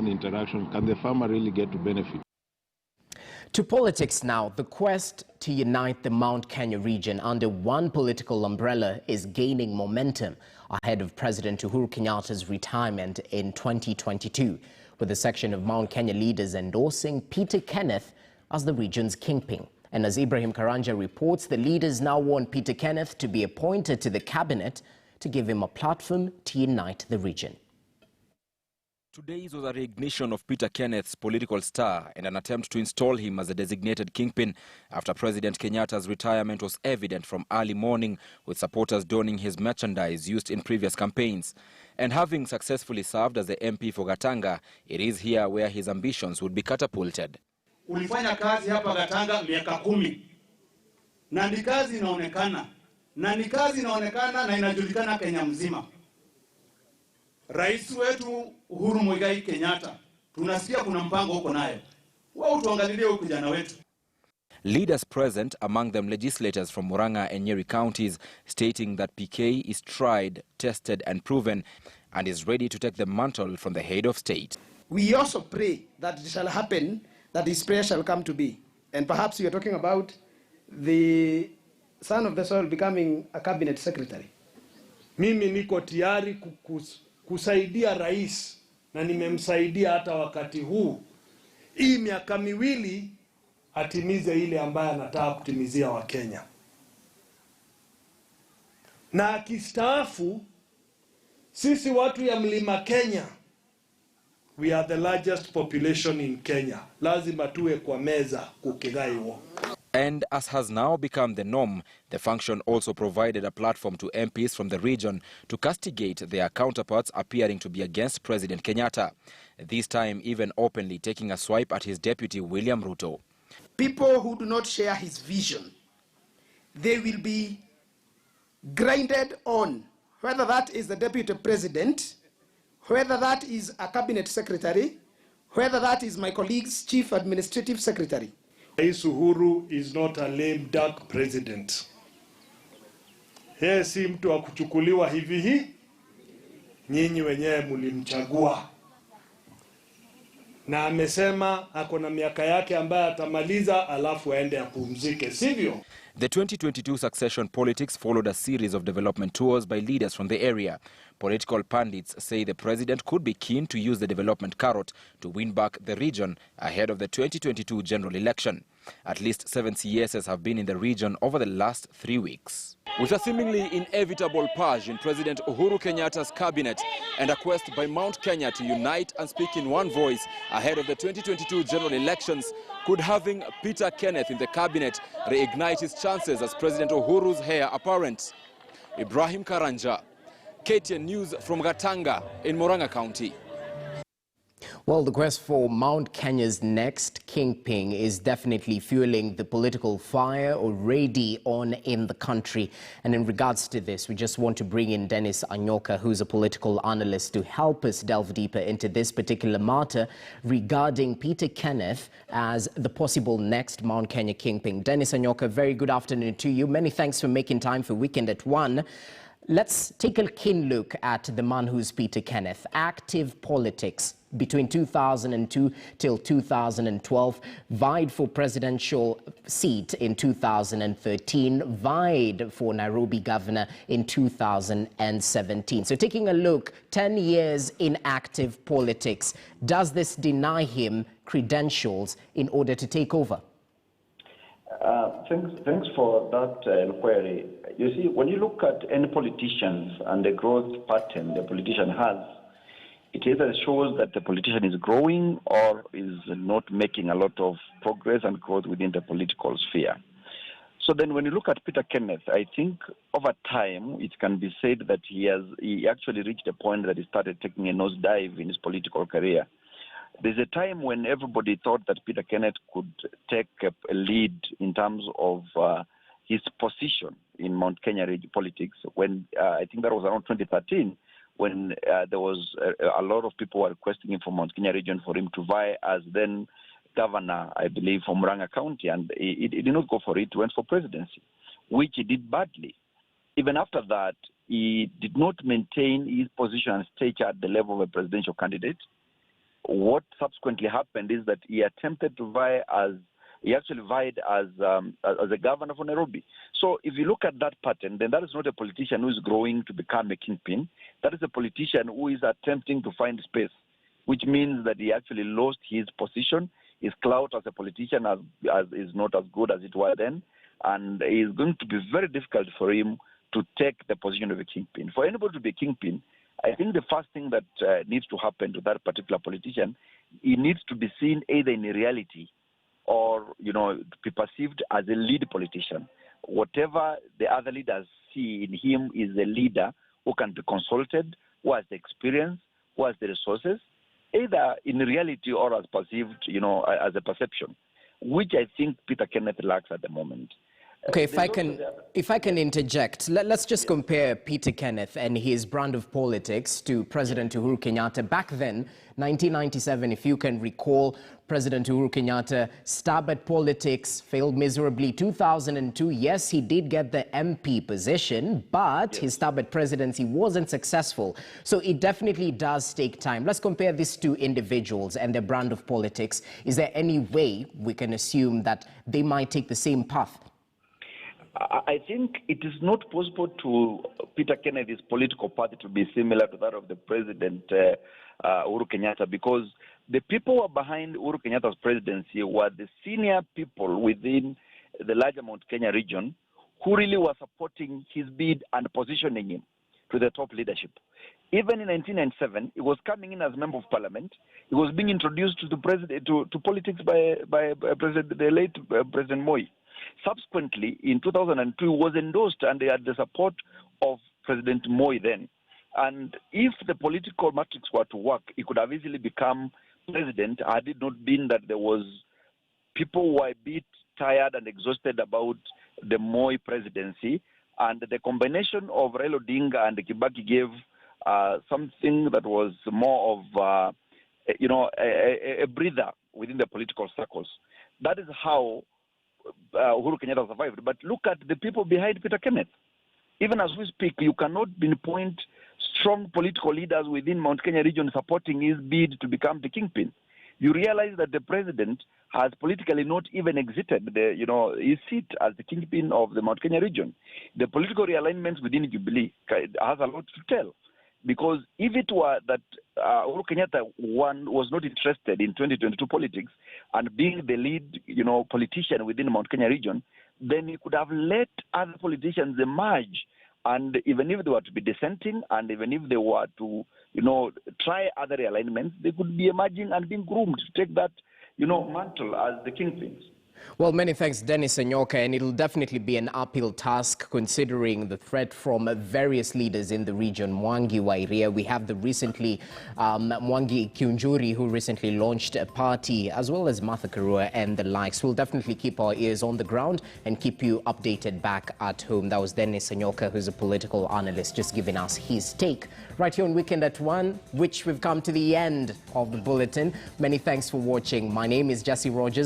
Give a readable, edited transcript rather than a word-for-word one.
interaction, can the farmer really get to benefit? To politics now, the quest to unite the Mount Kenya region under one political umbrella is gaining momentum ahead of President Uhuru Kenyatta's retirement in 2022, with a section of Mount Kenya leaders endorsing Peter Kenneth as the region's kingpin. And as Ibrahim Karanja reports, the leaders now want Peter Kenneth to be appointed to the cabinet to give him a platform to unite the region. Today's was a reignition of Peter Kenneth's political star and an attempt to install him as a designated kingpin after President Kenyatta's retirement was evident from early morning, with supporters donning his merchandise used in previous campaigns. And having successfully served as the MP for Gatanga, it is here where his ambitions would be catapulted. Ulifanya kazi hapa Gatanga miaka 10. Na ni kazi inaonekana. Na inajulikana Kenya mzima. Rais wetu Uhuru Muigai Kenyatta, tunasikia kuna mpango huko nayo. Wao tuangalilie huko kijana wetu. Leaders present, among them legislators from Murang'a and Nyeri counties, stating that PK is tried, tested and proven and is ready to take the mantle from the head of state. We also pray that it shall happen, that his prayer shall come to be. And perhaps you are talking about the son of the soil becoming a cabinet secretary. Mimi niko tayari kusaidia rais, na nimemsaidia hata wakati huu. Hii miaka miwili atimize ile ambaye anataka kutimizia wa Kenya. Na akistaafu, sisi watu ya Mlima Kenya, we are the largest population in Kenya. Lazima tuwe kwa meza kukigaiwo. And as has now become the norm, the function also provided a platform to MPs from the region to castigate their counterparts appearing to be against President Kenyatta, this time even openly taking a swipe at his deputy William Ruto. People who do not share his vision, they will be grinded on, whether that is the deputy president, whether that is a cabinet secretary, whether that is my colleague's chief administrative secretary. Rais Uhuru is not a lame duck president. Yeye si mtu wa kuchukuliwa hivi. Nyinyi wenyewe mlimchagua. Na amesema ako na miaka yake ambaye atamaliza alafu aende apumzike, sivyo? The 2022 succession politics followed a series of development tours by leaders from the area. Political pundits say the president could be keen to use the development carrot to win back the region ahead of the 2022 general election. At least 7 CSs have been in the region over the last 3 weeks. With a seemingly inevitable purge in President Uhuru Kenyatta's cabinet and a quest by Mount Kenya to unite and speak in one voice ahead of the 2022 general elections, could having Peter Kenneth in the cabinet reignite his chances as President Uhuru's heir apparent? Ibrahim Karanja, KTN News from Gatanga in Murang'a County. Well, the quest for Mount Kenya's next kingpin is definitely fueling the political fire already on in the country. And in regards to this, we just want to bring in Dennis Anyoka, who's a political analyst, to help us delve deeper into this particular matter regarding Peter Kenneth as the possible next Mount Kenya kingpin. Dennis Anyoka, very good afternoon to you. Many thanks for making time for Weekend at 1. Let's take a keen look at the man who's Peter Kenneth. Active politics between 2002 till 2012, vied for presidential seat in 2013, vied for Nairobi governor in 2017. So taking a look, 10 years in active politics, does this deny him credentials in order to take over? Thanks for that inquiry. You see, when you look at any politicians and the growth pattern the politician has, it either shows that the politician is growing or is not making a lot of progress and growth within the political sphere. So then when you look at Peter Kenneth, I think over time it can be said that he actually reached a point that he started taking a nosedive in his political career. There's a time when everybody thought that Peter Kenneth could take a lead in terms of his position in Mount Kenya politics, when I think that was around 2013, when there was a lot of people were requesting him for Mount Kenya region for him to vie as then governor, I believe, from Murang'a County, and he did not go for it, he went for presidency, which he did badly. Even after that, he did not maintain his position and stature at the level of a presidential candidate. what subsequently happened is that he attempted to vie as he actually vied as a governor for Nairobi. So if you look at that pattern, then that is not a politician who is growing to become a kingpin. That is a politician who is attempting to find space, which means that he actually lost his position. His clout as a politician is not as good as it was then, and it is going to be very difficult for him to take the position of a kingpin. For anybody to be a kingpin, I think the first thing that needs to happen to that particular politician, he needs to be seen either in reality or, to be perceived as a lead politician. Whatever the other leaders see in him is a leader who can be consulted, who has the experience, who has the resources, either in reality or as perceived, as a perception, which I think Peter Kenneth lacks at the moment. Okay, if I can interject, let's just compare Peter Kenneth and his brand of politics to President Uhuru Kenyatta. Back then, 1997, if you can recall, President Uhuru Kenyatta stabbed at politics, failed miserably. 2002, yes, he did get the MP position, but his stab at presidency wasn't successful. So it definitely does take time. Let's compare these two individuals and their brand of politics. Is there any way we can assume that they might take the same path? I think it is not possible to Peter Kenneth's political party to be similar to that of the President Uhuru Kenyatta, because the people who are behind Uhuru Kenyatta's presidency were the senior people within the larger Mount Kenya region who really were supporting his bid and positioning him to the top leadership. Even in 1997, he was coming in as member of parliament. He was being introduced to the president to politics by the late President Moi. Subsequently, in 2002, he was endorsed and they had the support of President Moi then. And if the political matrix were to work, he could have easily become president had it not been that there was people who were a bit tired and exhausted about the Moi presidency. And the combination of Raila Odinga and Kibaki gave something that was more of, a breather within the political circles. That is how Uhuru Kenyatta survived. But look at the people behind Peter Kenneth. Even as we speak, you cannot pinpoint strong political leaders within Mount Kenya region supporting his bid to become the kingpin. You realize that the president has politically not even exited his seat as the kingpin of the Mount Kenya region. The political realignments within Jubilee has a lot to tell. Because if it were that Uhuru Kenyatta was not interested in 2022 politics and being the lead, politician within Mount Kenya region, then he could have let other politicians emerge. And even if they were to be dissenting, and even if they were to, try other realignments, they could be emerging and being groomed to take that, mantle as the kingpins. Well, many thanks, Dennis Anyoka, and it'll definitely be an uphill task considering the threat from various leaders in the region. Mwangi wa Iria, we have the recently Mwangi Kiunjuri, who recently launched a party, as well as Martha Karua and the likes. We'll definitely keep our ears on the ground and keep you updated back at home. That was Dennis Anyoka, who's a political analyst, just giving us his take right here on Weekend at 1, which we've come to the end of the bulletin. Many thanks for watching. My name is Jesse Rogers.